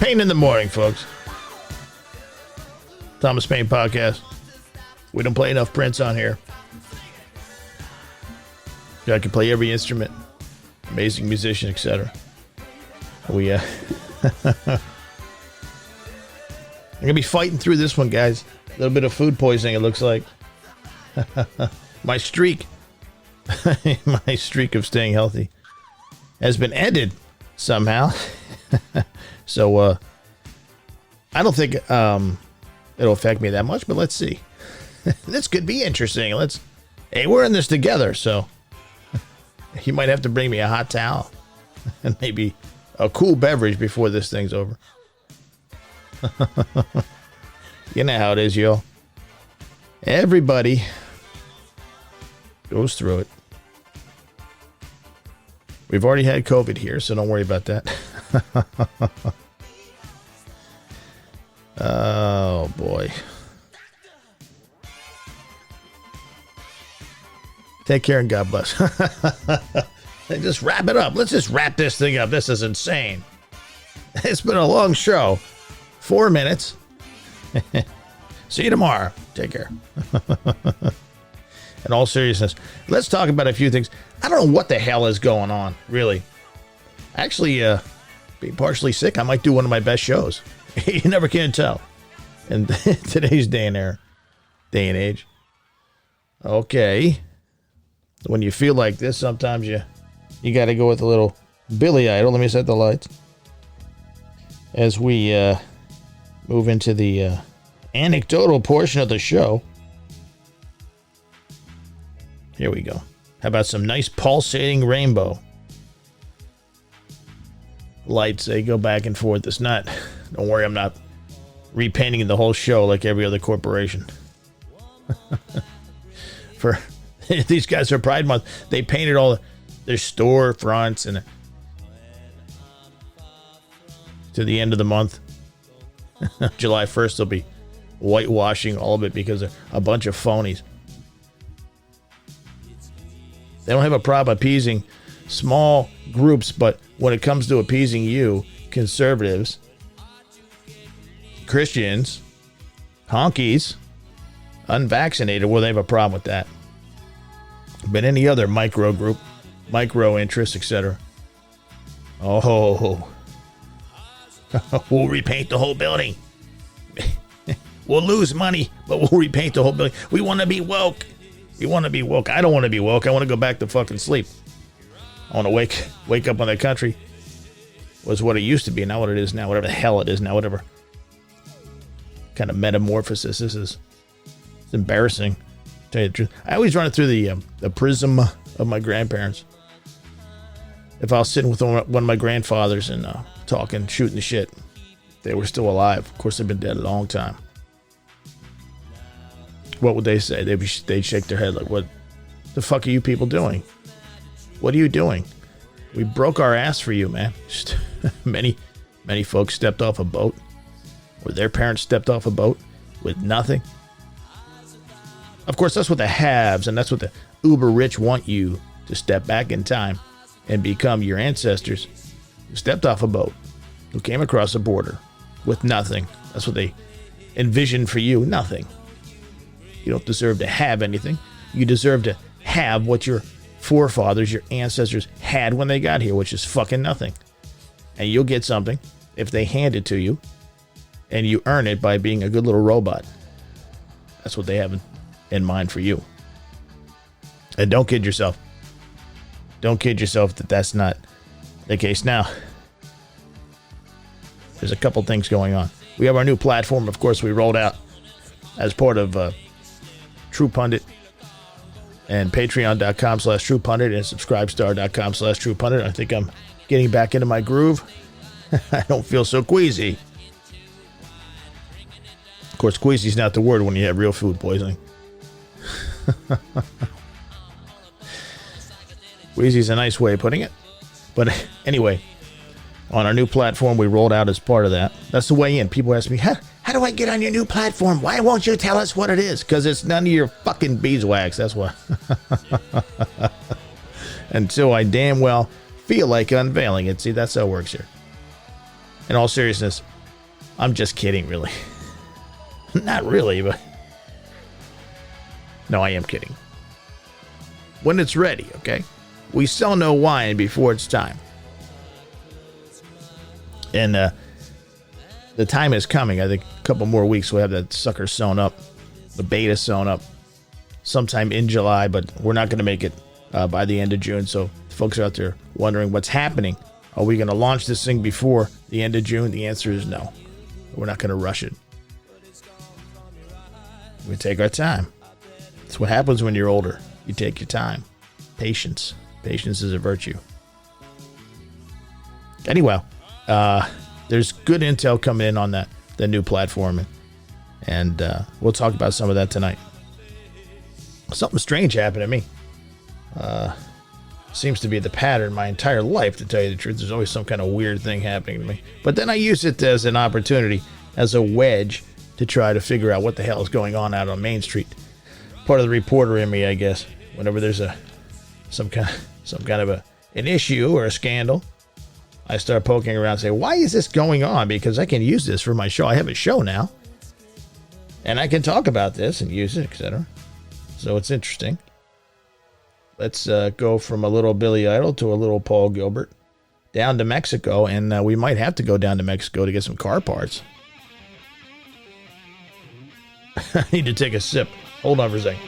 Pain in the morning, folks. Thomas Paine Podcast. We don't play enough Prince on here. I can play every instrument. Amazing musician, etc. We, I'm going to be fighting through this one, guys. A little bit of food poisoning, it looks like. My streak of staying healthy has been ended somehow. So, I don't think it'll affect me that much, but let's see. This could be interesting. Hey, we're in this together, so you might have to bring me a hot towel and maybe a cool beverage before this thing's over. You know how it is, yo. Everybody goes through it. We've already had COVID here, so don't worry about that. Oh, boy. Take care and God bless. Just wrap it up. Let's just wrap this thing up. This is insane. It's been a long show. 4 minutes. See you tomorrow. Take care. In all seriousness, let's talk about a few things. I don't know what the hell is going on, really. Actually, being partially sick, I might do one of my best shows. You never can tell. In today's day and age. Okay. When you feel like this, sometimes you got to go with a little Billy Idol. Let me set the lights. As we move into the anecdotal portion of the show. Here we go. How about some nice pulsating rainbow lights? They go back and forth. It's not, don't worry, I'm not repainting the whole show like every other corporation. For these guys for Pride Month, they painted all their store fronts and to the end of the month. July 1st, they'll be whitewashing all of it because they're a bunch of phonies. They don't have a problem appeasing small groups, but when it comes to appeasing you, conservatives, Christians, honkies, unvaccinated, well, they have a problem with that. But any other micro group, micro interests, etc. Oh, we'll repaint the whole building. We'll lose money, but we'll repaint the whole building. We want to be woke. We want to be woke. I don't want to be woke. I want to go back to fucking sleep. I want to wake up when the country was what it used to be, not what it is now. Whatever the hell it is now, whatever kind of metamorphosis this is. It's embarrassing, to tell you the truth. I always run it through the prism of my grandparents. If I was sitting with one of my grandfathers and talking, shooting the shit, they were still alive. Of course, they've been dead a long time. What would they say? They'd shake their head like, what the fuck are you people doing? What are you doing? We broke our ass for you, man. Just many folks stepped off a boat, or their parents stepped off a boat with nothing. Of course, that's what the haves and that's what the uber rich want you to step back in time and become your ancestors who stepped off a boat, who came across a border with nothing. That's what they envisioned for you, nothing. You don't deserve to have anything. You deserve to have what your forefathers, your ancestors had when they got here, which is fucking nothing. And you'll get something if they hand it to you, and you earn it by being a good little robot. That's what they have in mind for you. And don't kid yourself. Don't kid yourself that that's not the case. Now, there's a couple things going on. We have our new platform, of course, we rolled out as part of True Pundit and patreon.com/truepundit and subscribestar.com/truepundit. I think I'm getting back into my groove. I don't feel so queasy. Of course, queasy's not the word when you have real food poisoning. Queasy's a nice way of putting it. But anyway, on our new platform we rolled out as part of that. That's the way in. People ask me, how do I get on your new platform? Why won't you tell us what it is? Because it's none of your fucking beeswax. That's why. Until I damn well feel like unveiling it. See, that's how it works here. In all seriousness, I'm just kidding, really. Not really, but... No, I am kidding. When it's ready, okay? We sell no wine before it's time. And the time is coming. I think a couple more weeks we'll have that sucker sewn up. The beta sewn up. Sometime in July, but we're not going to make it by the end of June. So folks out there wondering what's happening. Are we going to launch this thing before the end of June? The answer is no. We're not going to rush it. We take our time. That's what happens when you're older. You take your time. Patience. Patience is a virtue. Anyway, there's good intel coming in on the new platform. And we'll talk about some of that tonight. Something strange happened to me. Seems to be the pattern my entire life, to tell you the truth. There's always some kind of weird thing happening to me. But then I use it as an opportunity, as a wedge, to try to figure out what the hell is going on out on Main Street. Part of the reporter in me, I guess. Whenever there's some kind of an issue or a scandal, I start poking around and say, why is this going on? Because I can use this for my show. I have a show now. And I can talk about this and use it, etc. So it's interesting. Let's go from a little Billy Idol to a little Paul Gilbert down to Mexico. And we might have to go down to Mexico to get some car parts. I need to take a sip. Hold on for a second.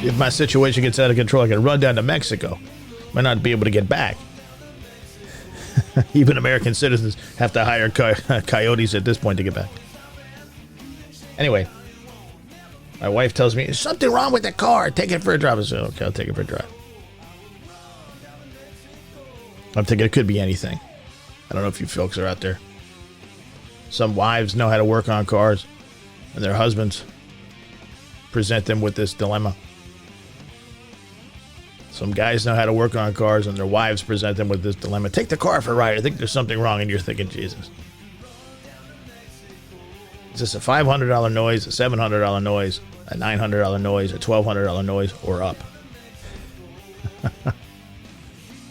If my situation gets out of control, I can run down to Mexico. Might not be able to get back. Even American citizens have to hire coyotes at this point to get back. Anyway, my wife tells me, there's something wrong with the car. Take it for a drive. I said, okay, I'll take it for a drive. I'm thinking it could be anything. I don't know if you folks are out there. Some wives know how to work on cars, and their husbands present them with this dilemma. Some guys know how to work on cars, and their wives present them with this dilemma. Take the car for a ride. I think there's something wrong, and you're thinking, Jesus. Is this a $500 noise, a $700 noise, a $900 noise, a $1,200 noise, or up?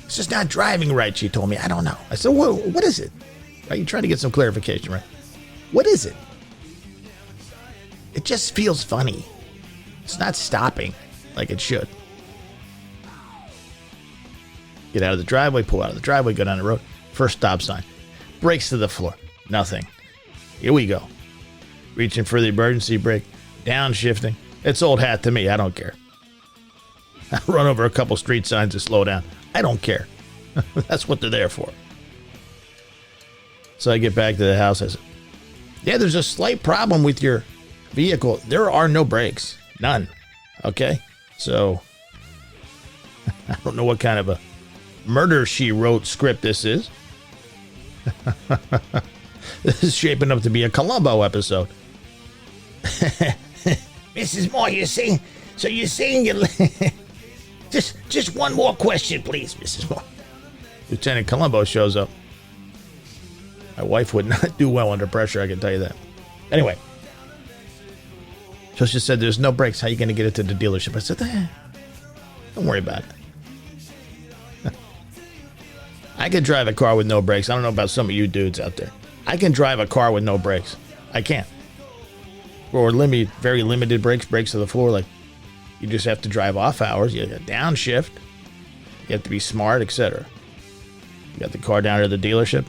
It's just not driving right, she told me. I don't know. I said, what is it? Are you trying to get some clarification, right? What is it? It just feels funny. It's not stopping like it should. Get out of the driveway, pull out of the driveway, go down the road. First stop sign. Brakes to the floor. Nothing. Here we go. Reaching for the emergency brake. Downshifting. It's old hat to me. I don't care. I run over a couple street signs to slow down. I don't care. That's what they're there for. So I get back to the house. I said, yeah, there's a slight problem with your vehicle. There are no brakes. None. Okay? So, I don't know what kind of a murder she wrote script this is. This is shaping up to be a Columbo episode. Mrs. Moore, you're saying you just one more question, please, Mrs. Moore. Lieutenant Columbo shows up. My wife would not do well under pressure, I can tell you that. Anyway. So she said, there's no brakes. How are you going to get it to the dealership? I said, don't worry about it. I can drive a car with no brakes. I don't know about some of you dudes out there. I can drive a car with no brakes. I can't. Or very limited brakes to the floor. Like, you just have to drive off hours. You got downshift. You have to be smart, etc. You got the car down to the dealership.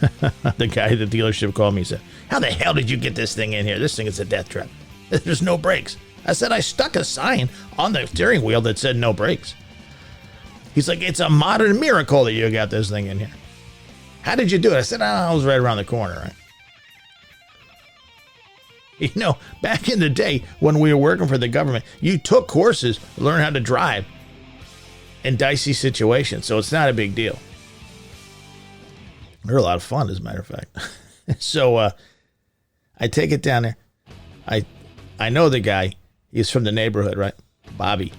The guy at the dealership called me and said, how the hell did you get this thing in here? This thing is a death trap. There's no brakes. I said, I stuck a sign on the steering wheel that said no brakes. He's like, it's a modern miracle that you got this thing in here. How did you do it? I said, I was right around the corner, right? You know, back in the day when we were working for the government, you took courses to learn how to drive in dicey situations, so it's not a big deal. They're a lot of fun, as a matter of fact. So I take it down there. I know the guy. He's from the neighborhood, right? Bobby.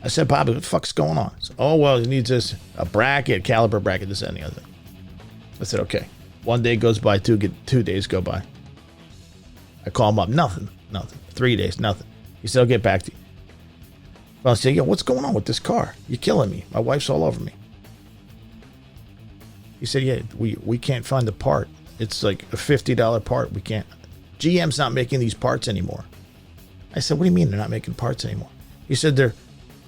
I said, Bobby, what the fuck's going on? So, oh, well, he needs this, a bracket, caliper bracket, this and the other. I said, okay. 1 day goes by, 2 days go by. I call him up, nothing. 3 days, nothing. He said, I'll get back to you. Well, I said, yo, what's going on with this car? You're killing me. My wife's all over me. He said, yeah, we can't find the part. It's like a $50 part. We can't. GM's not making these parts anymore. I said, what do you mean they're not making parts anymore? He said, there are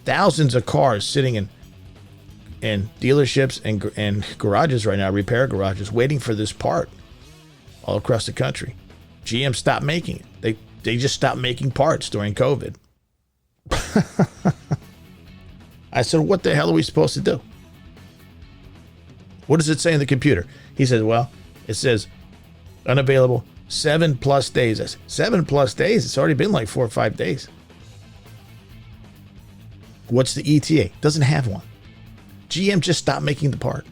thousands of cars sitting in dealerships and garages right now, repair garages, waiting for this part all across the country. GM stopped making it. They just stopped making parts during COVID. I said, what the hell are we supposed to do? What does it say in the computer? He said, well, it says unavailable 7+ days. I said, 7+ days? It's already been like 4 or 5 days. What's the ETA? Doesn't have one. GM just stopped making the part.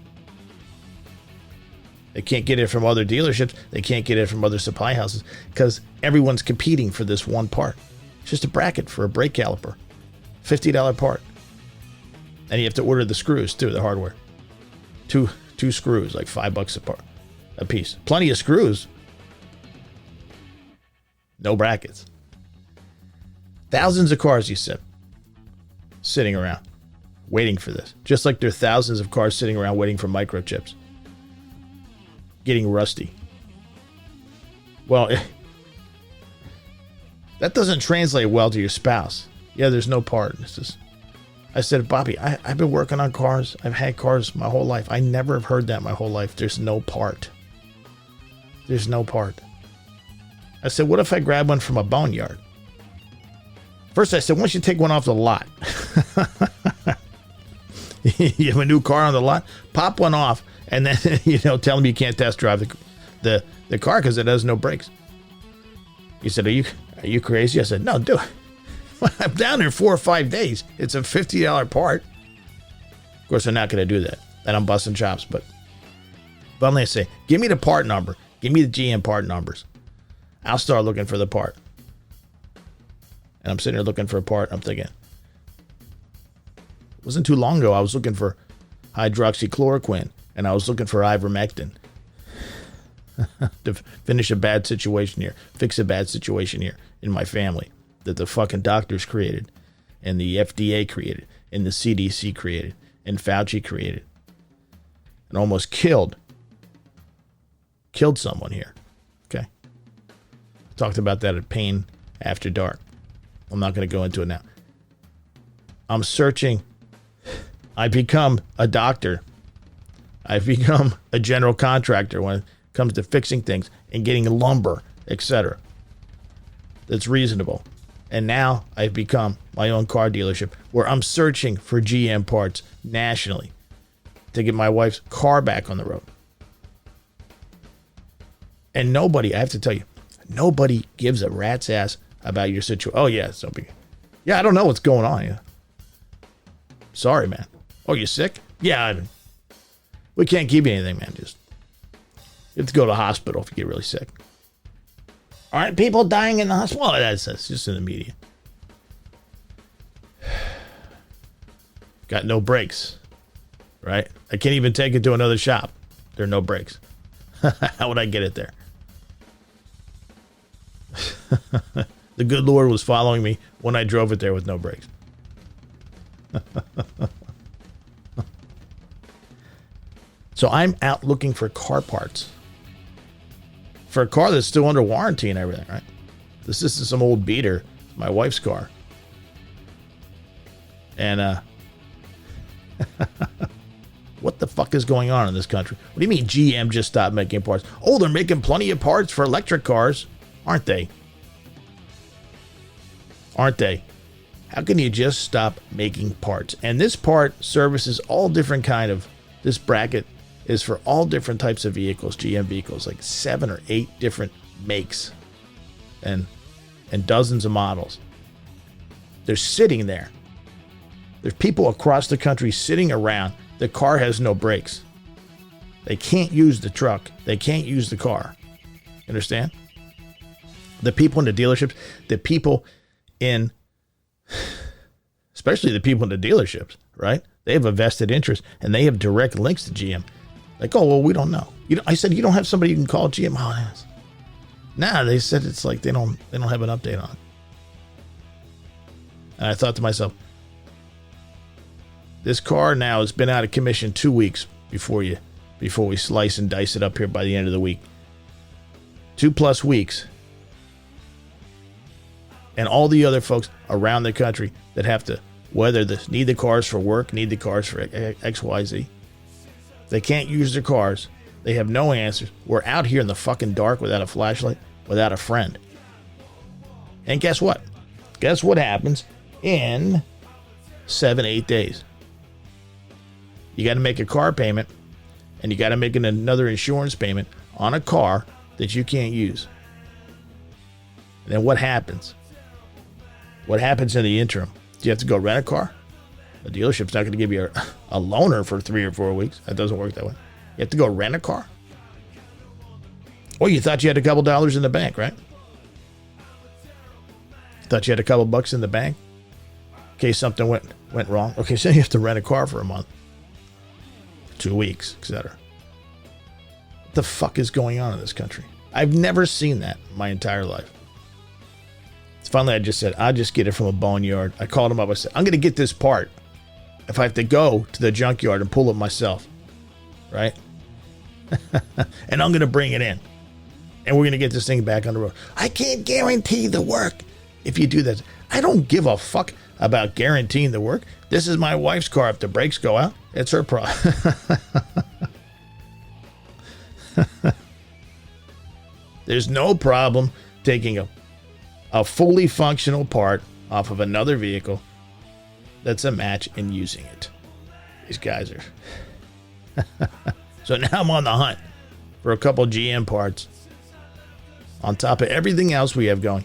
They can't get it from other dealerships. They can't get it from other supply houses because everyone's competing for this one part. It's just a bracket for a brake caliper. $50 part. And you have to order the screws too, the hardware. Two screws, like $5 a piece. Plenty of screws. No brackets. Thousands of cars, you said, sitting around waiting for this. Just like there are thousands of cars sitting around waiting for microchips. Getting rusty. Well, that doesn't translate well to your spouse. Yeah, there's no part. It's just, I said, Bobby, I've been working on cars. I've had cars my whole life. I never have heard that my whole life. There's no part. There's no part. I said, what if I grab one from a boneyard? First, I said, once you take one off the lot, you have a new car on the lot, pop one off, and then, tell them you can't test drive the car because it has no brakes. He said, are you crazy? I said, no, do it. I'm down there 4 or 5 days. It's a $50 part. Of course, I'm not going to do that. And I'm busting chops, but finally I say, give me the part number. Give me the GM part numbers. I'll start looking for the part. And I'm sitting there looking for a part. I'm thinking, it wasn't too long ago, I was looking for hydroxychloroquine and I was looking for ivermectin to finish a bad situation here, fix a bad situation here in my family that the fucking doctors created and the FDA created and the CDC created and Fauci created and almost killed someone here. Okay. Talked about that at Pain After Dark. I'm not going to go into it now. I'm searching. I become a doctor. I've become a general contractor when it comes to fixing things and getting lumber, etc. That's reasonable. And now I've become my own car dealership where I'm searching for GM parts nationally to get my wife's car back on the road. And nobody, I have to tell you, nobody gives a rat's ass about your situation. Oh, yeah, so big. Yeah, I don't know what's going on. Yeah. Sorry, man. Oh, you sick? Yeah, we can't give you anything, man. Just you have to go to the hospital if you get really sick. Aren't people dying in the hospital? Well, that's just in the media. Got no brakes, right? I can't even take it to another shop. There are no brakes. How would I get it there? The good Lord was following me when I drove it there with no brakes. So I'm out looking for car parts. For a car that's still under warranty and everything, right? This is some old beater, my wife's car. And what the fuck is going on in this country? What do you mean GM just stopped making parts? Oh, they're making plenty of parts for electric cars, aren't they? Aren't they? How can you just stop making parts? And this part services all different kind of, this bracket is for all different types of vehicles, GM vehicles, like 7 or 8 different makes and dozens of models. They're sitting there. There's people across the country sitting around. The car has no brakes. They can't use the truck. They can't use the car. Understand? The people in the dealerships, especially the people in the dealerships, right? They have a vested interest and they have direct links to GM. Like, oh, well, we don't know. I said, you don't have somebody you can call GM? Oh, yes. Nah, they said it's like they don't have an update on it. And I thought to myself, this car now has been out of commission 2 weeks before we slice and dice it up here by the end of the week. 2+ weeks. And all the other folks around the country that have to, need the cars for work, need the cars for XYZ. They can't use their cars. They have no answers. We're out here in the fucking dark without a flashlight, without a friend. And guess what? Guess what happens in 7-8 days? You got to make a car payment, and you got to make another insurance payment on a car that you can't use. And then what happens? What happens in the interim? Do you have to go rent a car? The dealership's not going to give you a loaner for 3 or 4 weeks. That doesn't work that way. You have to go rent a car? Well, you thought you had a couple dollars in the bank, right? Thought you had a couple bucks in the bank in case something went wrong. Okay, so you have to rent a car for a month, 2 weeks, etc. What the fuck is going on in this country? I've never seen that in my entire life. Finally, I just said, I'll just get it from a boneyard. I called him up. I said, I'm going to get this part if I have to go to the junkyard and pull it myself, right? And I'm going to bring it in. And we're going to get this thing back on the road. I can't guarantee the work if you do that. I don't give a fuck about guaranteeing the work. This is my wife's car. If the brakes go out, it's her problem. There's no problem taking a fully functional part off of another vehicle that's a match and using it. These guys are... So now I'm on the hunt for a couple GM parts on top of everything else we have going.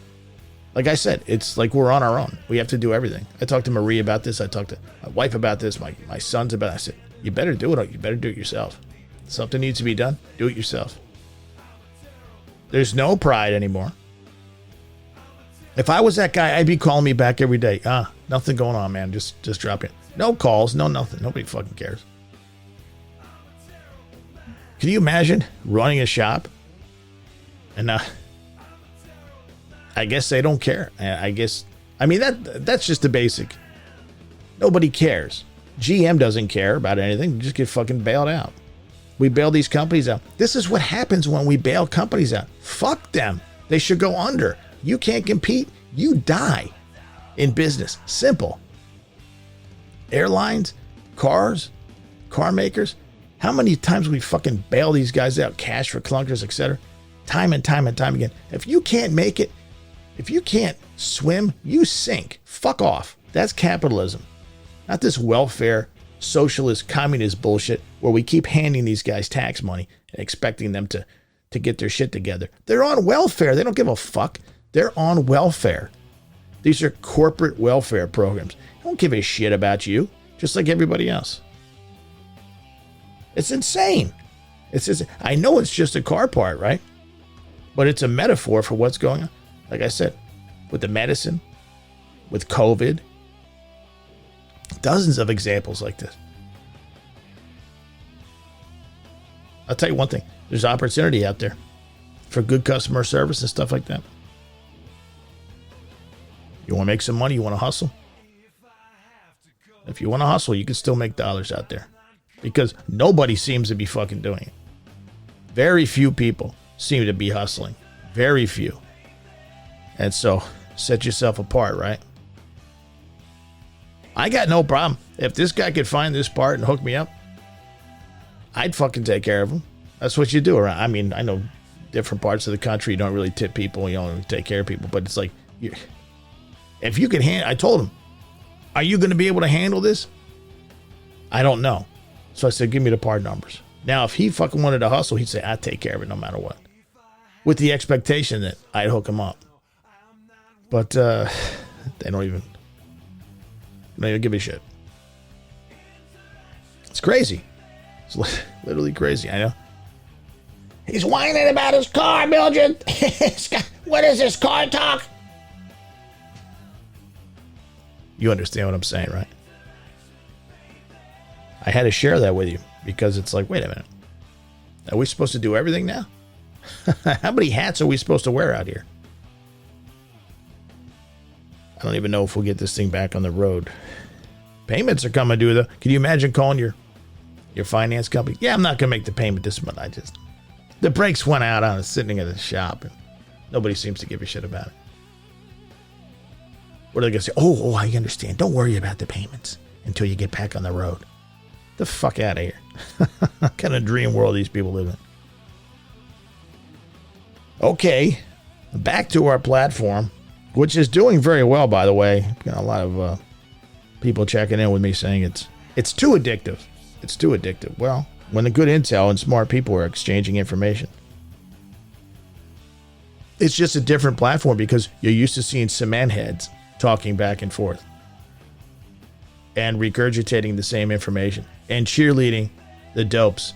Like I said, it's like we're on our own. We have to do everything. I talked to Marie about this. I talked to my wife about this. My sons about it. I said, you better do it. You better do it yourself. Something needs to be done. Do it yourself. There's no pride anymore. If I was that guy, I'd be calling me back every day. Nothing going on, man. Just drop in. No calls, no nothing. Nobody fucking cares. Can you imagine running a shop? And I guess they don't care. I mean, that's just the basic. Nobody cares. GM doesn't care about anything. They just get fucking bailed out. We bail these companies out. This is what happens when we bail companies out. Fuck them. They should go under. You can't compete, you die in business. Simple. Airlines, cars, car makers. How many times we fucking bail these guys out, cash for clunkers, etc. Time and time and time again. If you can't make it, if you can't swim, you sink. Fuck off. That's capitalism. Not this welfare, socialist, communist bullshit where we keep handing these guys tax money and expecting them to get their shit together. They're on welfare. They don't give a fuck. They're on welfare. These are corporate welfare programs. They don't give a shit about you, just like everybody else. It's insane. I know it's just a car part, right? But it's a metaphor for what's going on. Like I said, with the medicine, with COVID, dozens of examples like this. I'll tell you one thing. There's opportunity out there for good customer service and stuff like that. You want to make some money? You want to hustle? If you want to hustle, you can still make dollars out there. Because nobody seems to be fucking doing it. Very few people seem to be hustling. Very few. And so, set yourself apart, right? I got no problem. If this guy could find this part and hook me up, I'd fucking take care of him. That's what you do around. I mean, I know different parts of the country, you don't really tip people, you don't take care of people, but it's like, if you can I told him, are you going to be able to handle this? I don't know. So I said, give me the part numbers. Now, if he fucking wanted to hustle, he'd say, I'd take care of it no matter what. With the expectation that I'd hook him up. But they don't even give a shit. It's crazy. It's literally crazy, I know. He's whining about his car, Mildred. What is this, car talk? You understand what I'm saying, right? I had to share that with you because it's like, wait a minute. Are we supposed to do everything now? How many hats are we supposed to wear out here? I don't even know if we'll get this thing back on the road. Payments are coming due, though. Can you imagine calling your finance company? Yeah, I'm not going to make the payment this month. The brakes went out on it sitting at the shop, and nobody seems to give a shit about it. What are they going to say? Oh, I understand. Don't worry about the payments until you get back on the road. The fuck out of here. What kind of dream world these people live in? Okay, back to our platform, which is doing very well, by the way. Got a lot of people checking in with me saying it's too addictive. It's too addictive. Well, when the good intel and smart people are exchanging information. It's just a different platform because you're used to seeing cement heads talking back and forth and regurgitating the same information and cheerleading the dopes.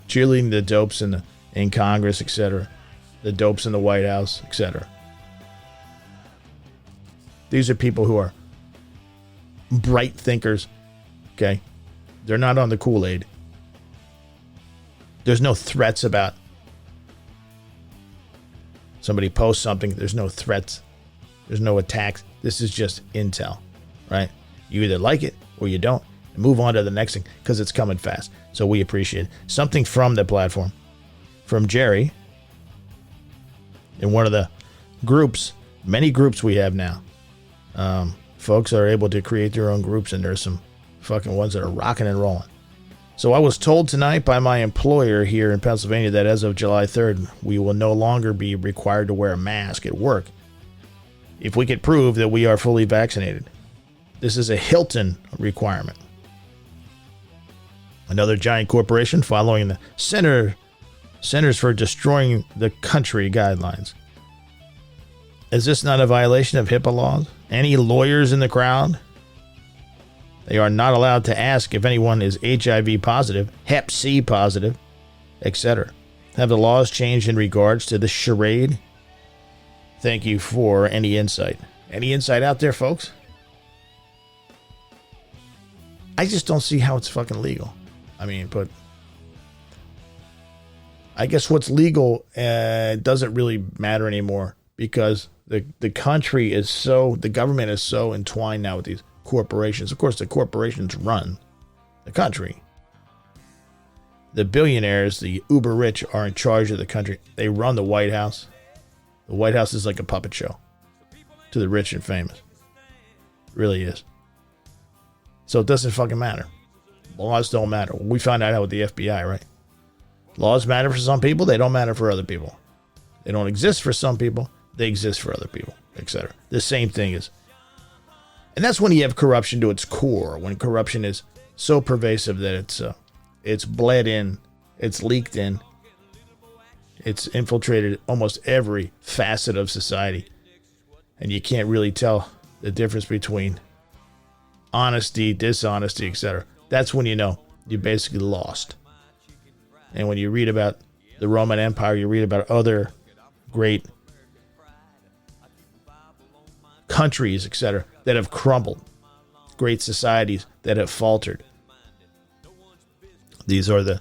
Cheerleading the dopes in Congress, etc. The dopes in the White House, etc. These are people who are bright thinkers, okay? They're not on the Kool-Aid. There's no threats about somebody posts something. There's no threats. There's no attacks. This is just intel, right? You either like it or you don't. And move on to the next thing because it's coming fast. So we appreciate it. Something from the platform, from Jerry, in one of the groups, many groups we have now. Folks are able to create their own groups, and there's some fucking ones that are rocking and rolling. So I was told tonight by my employer here in Pennsylvania that as of July 3rd, we will no longer be required to wear a mask at work if we could prove that we are fully vaccinated. This is a Hilton requirement. Another giant corporation following the Centers for Destroying the Country guidelines. Is this not a violation of HIPAA laws? Any lawyers in the crowd? They are not allowed to ask if anyone is HIV positive, Hep C positive, etc. Have the laws changed in regards to this charade? Thank you for any insight. Any insight out there, folks? I just don't see how it's fucking legal. I mean, but I guess what's legal doesn't really matter anymore because the country is so, the government is so entwined now with these corporations. Of course, the corporations run the country. The billionaires, the uber rich, are in charge of the country. They run the White House. The White House is like a puppet show to the rich and famous. It really is. So it doesn't fucking matter. Laws don't matter. We found out with the FBI, right? Laws matter for some people. They don't matter for other people. They don't exist for some people. They exist for other people, etc. The same thing is. And that's when you have corruption to its core. When corruption is so pervasive that it's bled in, it's leaked in, it's infiltrated almost every facet of society. And you can't really tell the difference between honesty, dishonesty, etc. That's when you know you basically lost. And when you read about the Roman Empire, you read about other great countries, etc., that have crumbled, great societies that have faltered. These are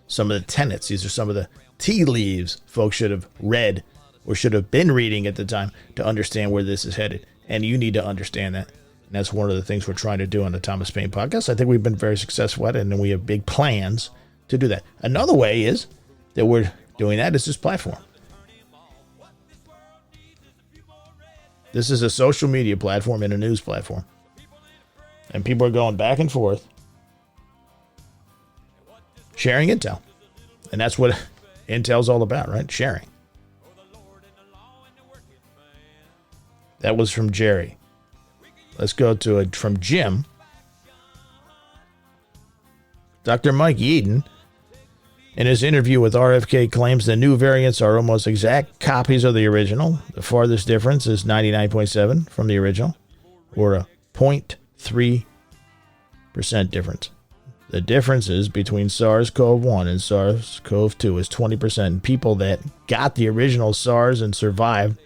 some of the tenets. These are some of the tea leaves folks should have read or should have been reading at the time to understand where this is headed. And you need to understand that. And that's one of the things we're trying to do on the Thomas Paine podcast. I think we've been very successful at it, and we have big plans to do that. Another way is that we're doing that is this platform. This is a social media platform and a news platform. And people are going back and forth, sharing intel. And that's what intel's all about, right? Sharing. That was from Jerry. Let's go to it from Jim. Dr. Mike Yeadon, in his interview with RFK, claims the new variants are almost exact copies of the original. The farthest difference is 99.7 from the original, or a 0.3% difference. The differences between SARS-CoV-1 and SARS-CoV-2 is 20%. People that got the original SARS and survived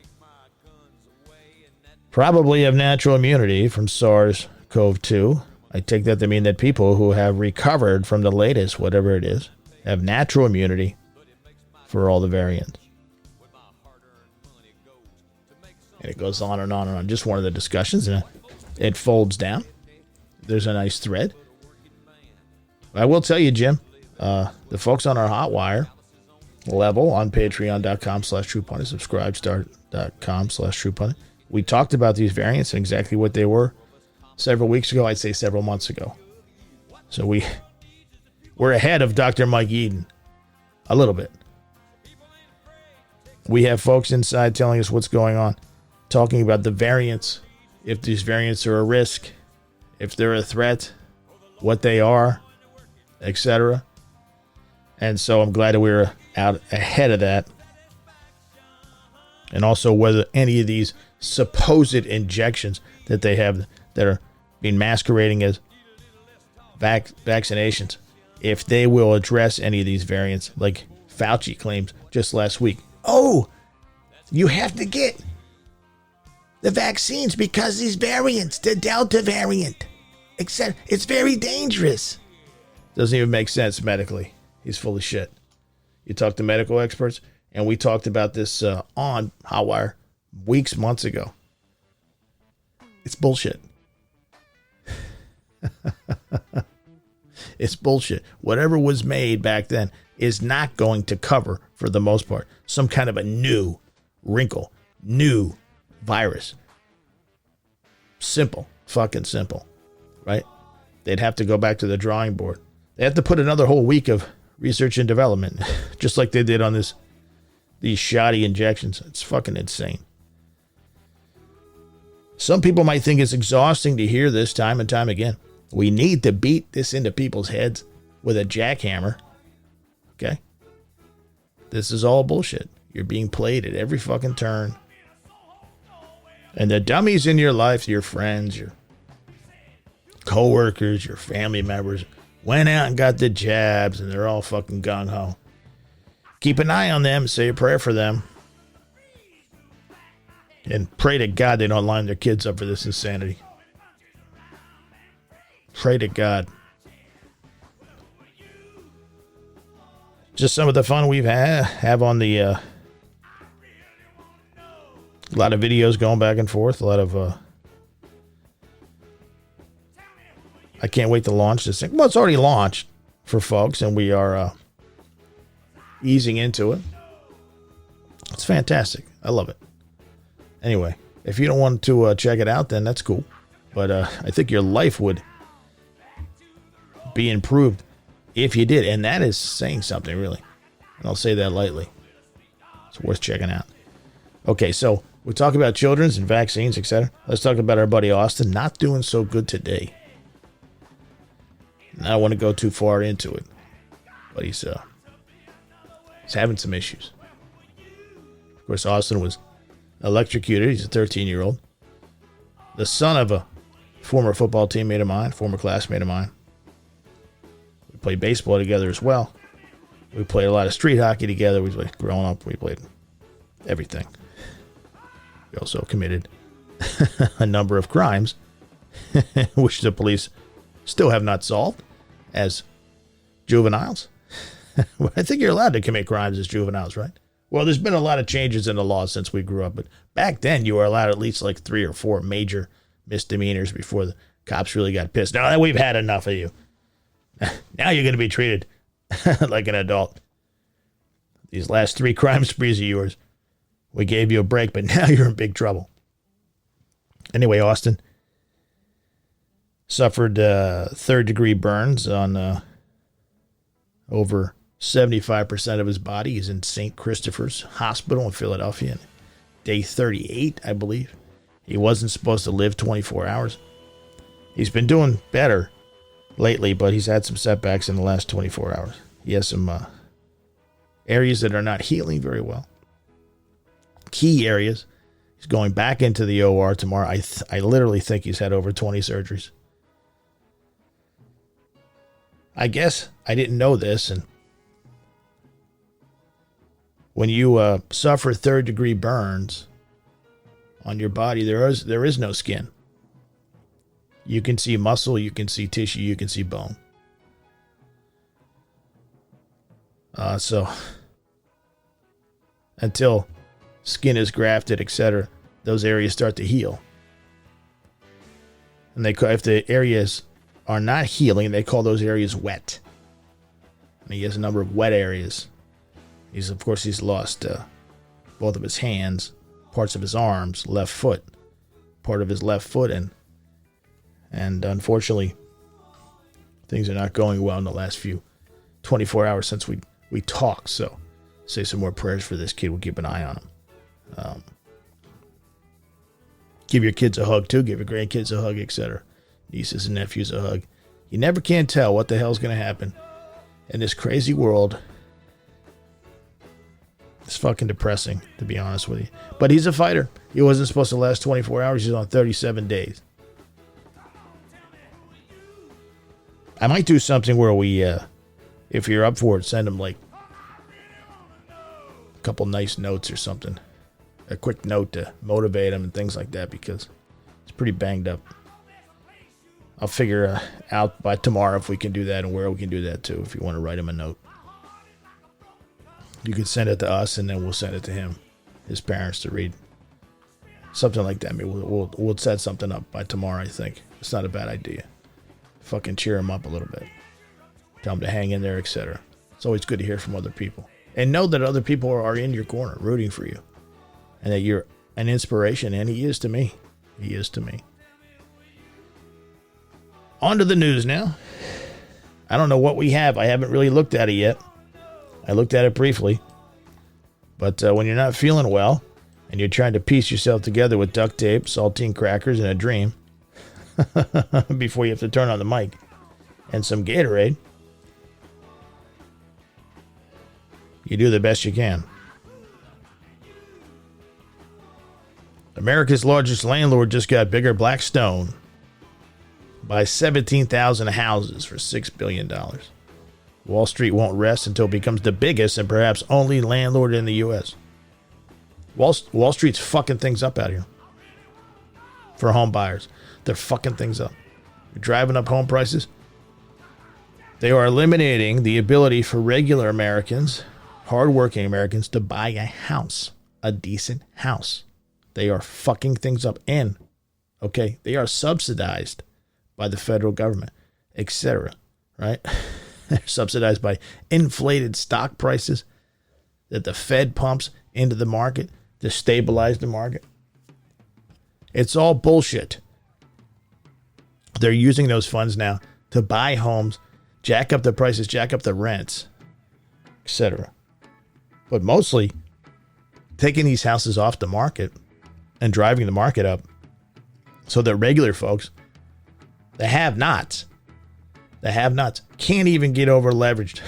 probably have natural immunity from SARS-CoV-2. I take that to mean that people who have recovered from the latest, whatever it is, have natural immunity for all the variants. And it goes on and on and on. Just one of the discussions, and it folds down. There's a nice thread. I will tell you, Jim, the folks on our Hotwire level on patreon.com/TruePunny, subscribestar.com/TruePunny. We talked about these variants and exactly what they were several weeks ago. I'd say several months ago. So we're ahead of Dr. Mike Eden a little bit. We have folks inside telling us what's going on, talking about the variants, if these variants are a risk, if they're a threat, what they are, etc. And so I'm glad that we're out ahead of that. And also whether any of these supposed injections that they have that are being masquerading as vaccinations, if they will address any of these variants, like Fauci claims just last week. Oh, you have to get the vaccines because these variants, the Delta variant, etc. It's very dangerous. Doesn't even make sense medically. He's full of shit. You talk to medical experts, and we talked about this on Hotwire months ago. It's bullshit. It's bullshit. Whatever was made back then is not going to cover, for the most part, some kind of a new wrinkle, new virus. Simple. Fucking simple. Right? They'd have to go back to the drawing board. They have to put another whole week of research and development, just like they did on these shoddy injections. It's fucking insane. Some people might think it's exhausting to hear this time and time again. We need to beat this into people's heads with a jackhammer. Okay? This is all bullshit. You're being played at every fucking turn. And the dummies in your life, your friends, your co-workers, your family members, went out and got the jabs, and they're all fucking gung-ho. Keep an eye on them. Say a prayer for them. And pray to God they don't line their kids up for this insanity. Pray to God. Just some of the fun we've have on the... a lot of videos going back and forth. A lot of... I can't wait to launch this thing. Well, it's already launched for folks, and we are easing into it. It's fantastic. I love it. Anyway, if you don't want to check it out, then that's cool. But I think your life would be improved if you did. And that is saying something, really. And I'll say that lightly. It's worth checking out. Okay, so we talk about children's and vaccines, etc. Let's talk about our buddy Austin. Not doing so good today. I don't want to go too far into it, but he's having some issues. Of course, Austin was electrocuted. He's a 13-year-old. The son of a former football teammate of mine, former classmate of mine. We played baseball together as well. We played a lot of street hockey together. We played, growing up, we played everything. We also committed a number of crimes, which the police still have not solved as juveniles. I think you're allowed to commit crimes as juveniles, right? Well, there's been a lot of changes in the law since we grew up, but back then you were allowed at least like 3 or 4 major misdemeanors before the cops really got pissed. Now we've had enough of you. Now you're going to be treated like an adult. These last 3 crime sprees of yours, we gave you a break, but now you're in big trouble. Anyway, Austin suffered 3rd-degree burns on over 75% of his body. He's in St. Christopher's Hospital in Philadelphia. Day 38, I believe. He wasn't supposed to live 24 hours. He's been doing better lately, but he's had some setbacks in the last 24 hours. He has some areas that are not healing very well. Key areas. He's going back into the OR tomorrow. I literally think he's had over 20 surgeries. I guess I didn't know this, and when you suffer third-degree burns on your body, there is no skin. You can see muscle, you can see tissue, you can see bone. So until skin is grafted, etc., those areas start to heal. And if the areas are not healing, they call those areas wet. And he has a number of wet areas. He's lost both of his hands, parts of his arms, left foot, part of his left foot, and unfortunately, things are not going well in the last 24 hours since we talked. So, say some more prayers for this kid. We'll keep an eye on him. Give your kids a hug too. Give your grandkids a hug, etc. Nieces and nephews a hug. You never can tell what the hell's going to happen in this crazy world. It's fucking depressing, to be honest with you. But he's a fighter. He wasn't supposed to last 24 hours. He's on 37 days. I might do something where we, if you're up for it, send him like a couple nice notes or something. A quick note to motivate him and things like that, because it's pretty banged up. I'll figure out by tomorrow if we can do that and where we can do that too, if you want to write him a note. You can send it to us, and then we'll send it to him, his parents, to read. Something like that. Maybe we'll set something up by tomorrow, I think. It's not a bad idea. Fucking cheer him up a little bit. Tell him to hang in there, etc. It's always good to hear from other people. And know that other people are in your corner, rooting for you. And that you're an inspiration, and he is to me. He is to me. On to the news now. I don't know what we have. I haven't really looked at it yet. I looked at it briefly. But when you're not feeling well, and you're trying to piece yourself together with duct tape, saltine crackers, and a dream, before you have to turn on the mic, and some Gatorade, you do the best you can. America's largest landlord just got bigger. Blackstone buys 17,000 houses for $6 billion. Wall Street won't rest until it becomes the biggest and perhaps only landlord in the U.S. Wall Street's fucking things up out here for home buyers. They're fucking things up. You're driving up home prices. They are eliminating the ability for regular Americans, hardworking Americans, to buy a house, a decent house. They are fucking things up. And, okay, they are subsidized by the federal government, etc. Right? They're subsidized by inflated stock prices that the Fed pumps into the market to stabilize the market. It's all bullshit. They're using those funds now to buy homes, jack up the prices, jack up the rents, etc. But mostly taking these houses off the market and driving the market up so that regular folks, the have-nots, can't even get over leveraged.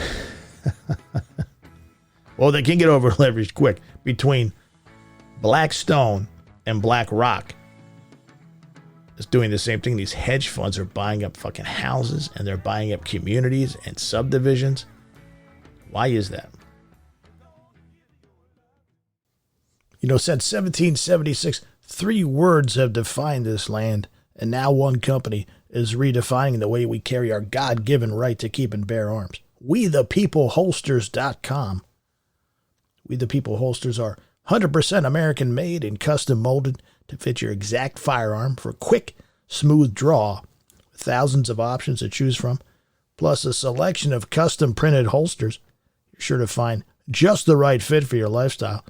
Well, they can get over leveraged quick between Blackstone and BlackRock. It's doing the same thing. These hedge funds are buying up fucking houses, and they're buying up communities and subdivisions. Why is that? You know, since 1776, 3 words have defined this land, and now one company is redefining the way we carry our God-given right to keep and bear arms. WeThePeopleHolsters.com. We the People holsters are 100% American made and custom molded to fit your exact firearm for quick, smooth draw, with thousands of options to choose from, plus a selection of custom printed holsters. You're sure to find just the right fit for your lifestyle.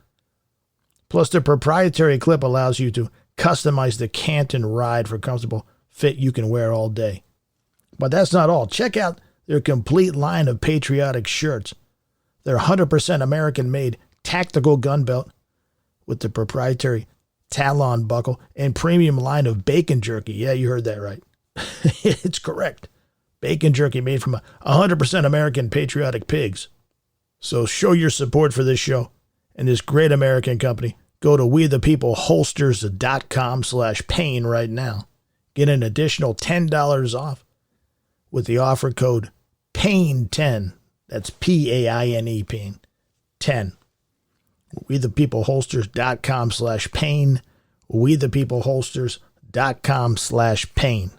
Plus, their proprietary clip allows you to customize the Canton ride for comfortable fit you can wear all day. But that's not all. Check out their complete line of patriotic shirts. Their 100% American-made tactical gun belt with the proprietary Talon buckle and premium line of bacon jerky. Yeah, you heard that right. It's correct. Bacon jerky made from 100% American patriotic pigs. So show your support for this show and this great American company. Go to WeThePeopleHolsters.com/pain right now. Get an additional $10 off with the offer code PAIN10. That's PAINE, pain. 10. WeThePeopleHolsters.com/pain. WeThePeopleHolsters.com/pain.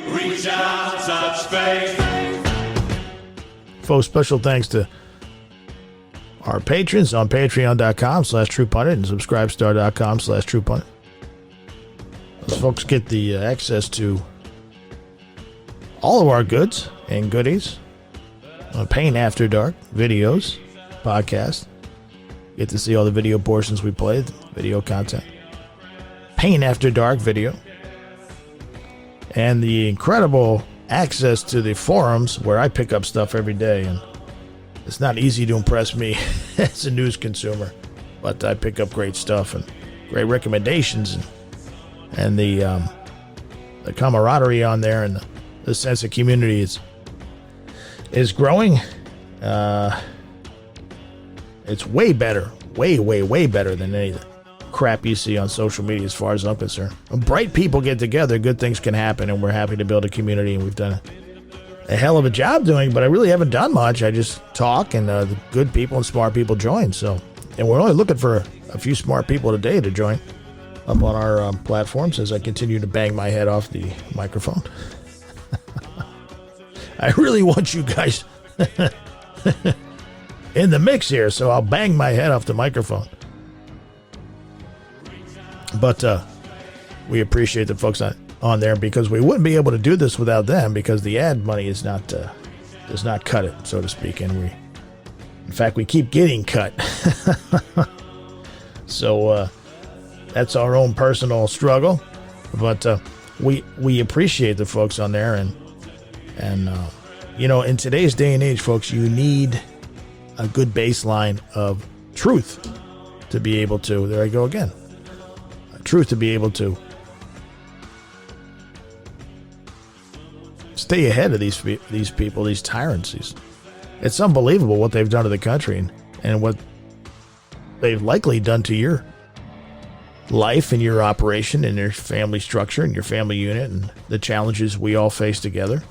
Reach out, touch faith. Folks, special thanks to our patrons on patreon.com/truepundit and subscribestar.com/truepundit. Those folks get the access to all of our goods and goodies on Pain After Dark videos, podcast. Get to see all the video portions we played, video content. Pain After Dark video. And the incredible access to the forums where I pick up stuff every day. And it's not easy to impress me as a news consumer, but I pick up great stuff and great recommendations, and the camaraderie on there, and the sense of community is growing. It's way better, way better than any crap you see on social media as far as I'm concerned. When bright people get together, good things can happen, and we're happy to build a community, and we've done a hell of a job doing, but I really haven't done much. I just talk, and the good people and smart people join. So, and we're only looking for a few smart people today to join up on our platforms as I continue to bang my head off the microphone. I really want you guys in the mix here, so I'll bang my head off the microphone. But we appreciate the folks on there, because we wouldn't be able to do this without them, because the ad money is not does not cut it, so to speak, and in fact we keep getting cut. So that's our own personal struggle, but we appreciate the folks on there, and you know, in today's day and age, folks, you need a good baseline of truth to be able to, there I go again, truth to be able to stay ahead of these people, these tyrants. It's unbelievable what they've done to the country, and what they've likely done to your life and your operation and your family structure and your family unit, and the challenges we all face together.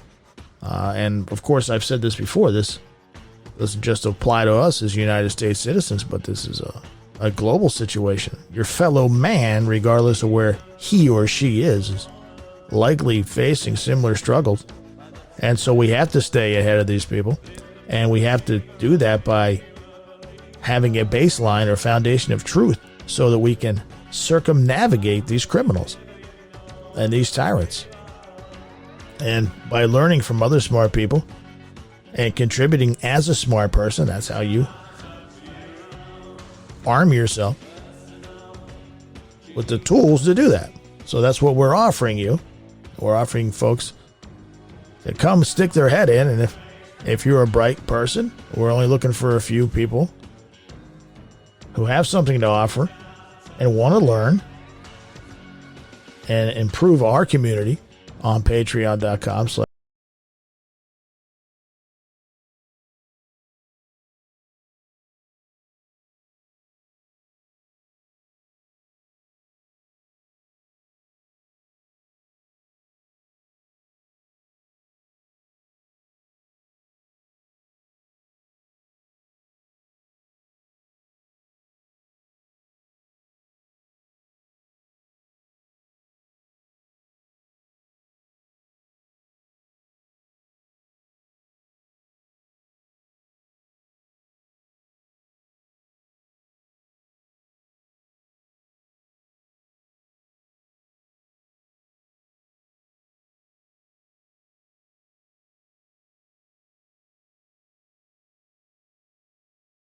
And of course, I've said this before, this doesn't just apply to us as United States citizens, but this is a global situation. Your fellow man, regardless of where he or she is likely facing similar struggles. And so we have to stay ahead of these people, and we have to do that by having a baseline or foundation of truth, so that we can circumnavigate these criminals and these tyrants. And by learning from other smart people and contributing as a smart person, that's how you arm yourself with the tools to do that. So that's what we're offering you. We're offering folks to come stick their head in, and if you're a bright person, we're only looking for a few people who have something to offer and want to learn and improve our community on patreon.com/.